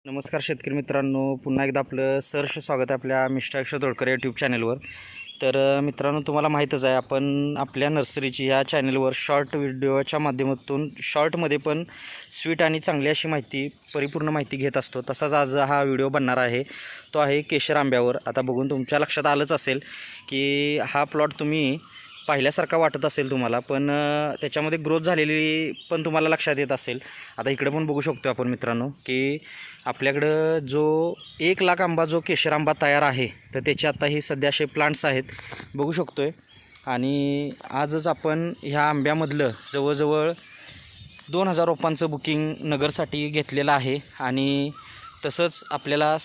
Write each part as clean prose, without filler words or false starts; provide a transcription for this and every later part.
नमस्कार शेतकरी मित्रांनो, पुन्हा एकदा आपलं सहर्ष स्वागत आहे आपल्या मिस्टर अक्षय तोडकर यूट्यूब चॅनलवर. तर मित्रांनो, तुम्हाला माहीतच आहे आपण आपल्या नर्सरीची या चॅनलवर शॉर्ट व्हिडिओच्या माध्यमातून शॉर्टमध्ये पण स्वीट आणि चांगली अशी माहिती, परिपूर्ण माहिती घेत असतो. तसाच आज हा व्हिडिओ बनणार आहे. तो आहे केशर आंब्यावर. आता बघून तुमच्या लक्षात आलंच असेल की हा प्लॉट तुम्ही पाहिल्यासारखा वाटत असेल तुम्हाला, पण त्याच्यामध्ये ग्रोथ झालेली पण तुम्हाला लक्षात येत असेल. आता इकडे पण बघू शकतो आपण मित्रांनो की आपल्याकडं जो 1,00,000 आंबा जो केशर आंबा तयार आहे, तर त्याचे आता हे सध्या असे प्लांट्स आहेत बघू शकतो आहे. आणि आजच आपण ह्या आंब्यामधलं जवळजवळ 2,000 रोपांचं बुकिंग नगरसाठी घेतलेलं आहे. आणि तसंच आपल्याला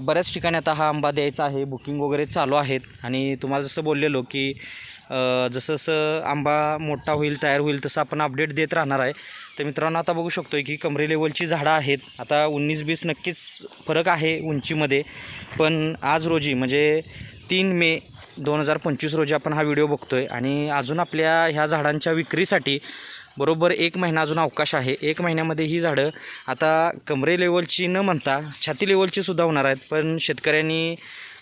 बऱ्याच ठिकाणी आता हा आंबा द्यायचा आहे, बुकिंग वगैरे चालू आहेत. आणि तुम्हाला जसं बोललेलो की जसं जसं आंबा मोठा होईल, तयार होईल, तसं आपण अपडेट देत राहणार आहे. तर मित्रांनो, आता बघू शकतो की कमरे लेवलची झाडं आहेत. आता 19-20 नक्कीच फरक आहे उंचीमध्ये, पण आज रोजी म्हणजे 3 मे 2025 रोजी आपण हा व्हिडिओ बघतो आहे. आणि अजून आपल्या ह्या झाडांच्या विक्रीसाठी बरोबर 1 महिना अजून अवकाश आहे. 1 महिन्यामध्ये ही झाडं आता कमरे लेवलची न म्हणता छाती लेवलची सुद्धा होणार आहेत. पण शेतकऱ्यांनी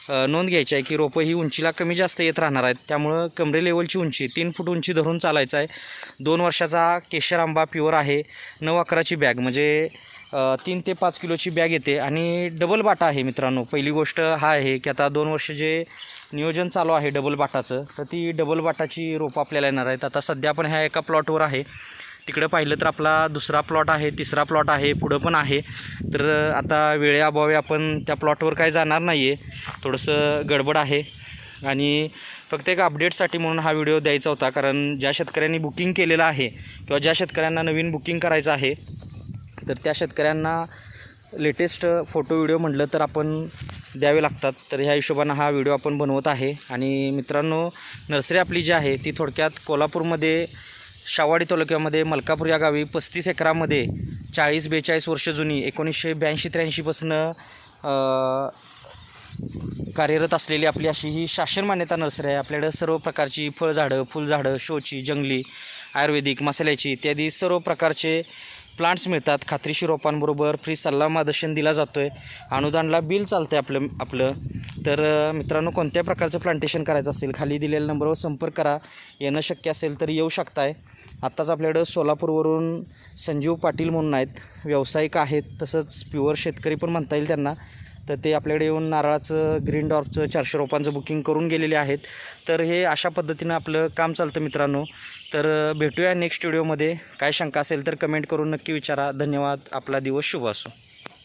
नोंद घ्यायची आहे की रोपं ही उंचीला कमी जास्त येत राहणार आहेत. त्यामुळं कमरे लेवलची उंची 3 फूट उंची धरून चालायचं आहे. 2 वर्षाचा केशर आंबा प्युअर आहे. 9-11ची बॅग म्हणजे 3 ते 5 किलोची बॅग येते. आणि डबल बाटा आहे मित्रांनो. पहिली गोष्ट हा आहे की आता 2 वर्ष जे नियोजन चालू आहे डबल बाटाचं, तर ती डबल बाटाची रोपं आपल्याला येणार आहेत. आता सध्या आपण ह्या एका प्लॉटवर आहे. तिकडं पाहिलं तर आपला दुसरा प्लॉट आहे, तिसरा प्लॉट आहे, पुढं पण आहे. तर आता वेळेअभावी आपण त्या प्लॉटवर काही जाणार नाही आहे, थोडंसं गडबड आहे. आणि फक्त एक अपडेटसाठी म्हणून हा व्हिडिओ द्यायचा होता. कारण ज्या शेतकऱ्यांनी बुकिंग केलेलं आहे किंवा ज्या शेतकऱ्यांना नवीन बुकिंग करायचं आहे, तर त्या शेतकऱ्यांना लेटेस्ट फोटो व्हिडिओ म्हटलं तर आपण द्यावे लागतात. तर ह्या हिशोबानं हा व्हिडिओ आपण बनवत आहे. आणि मित्रांनो, नर्सरी आपली जी आहे ती थोडक्यात कोल्हापूरमध्ये शावाडी तालुक्यामध्ये मलकापूर या गावी 35 एकरामध्ये 40-42 वर्ष जुनी 1982-83पासून कार्यरत असलेली आपली अशी ही शासन मान्यता नर्सरी आहे. आपल्याकडं सर्व प्रकारची फळझाडं, फुलझाडं, शोची, जंगली, आयुर्वेदिक, मसाल्याची इत्यादी सर्व प्रकारचे प्लांट्स मिळतात. खात्रीशीर रोपांबरोबर फ्री सल्ला मार्गदर्शन दिला जातो आहे. अनुदानला बिल चालतं आहे आपलं. तर मित्रांनो, कोणत्या प्रकारचं प्लांटेशन करायचं असेल, खाली दिलेल्या नंबरवर संपर्क करा. येणं शक्य असेल तर येऊ शकताय. आत्ताच आपल्याकडं सोलापूरवरून संजीव पाटील म्हणून आहेत, व्यावसायिक आहेत, तसंच प्युअर शेतकरी पण म्हणता येईल त्यांना. तर ते आपल्याकडे येऊन नारळाचं, ग्रीन डॉर्फचं 400 रोपांचं बुकिंग करून गेलेले आहेत. तर हे अशा पद्धतीनं आपलं काम चालतं मित्रांनो. तर भेटूया नेक्स्ट व्हिडिओमध्ये. काय शंका असेल तर कमेंट करून नक्की विचारा. धन्यवाद. आपला दिवस शुभ असो.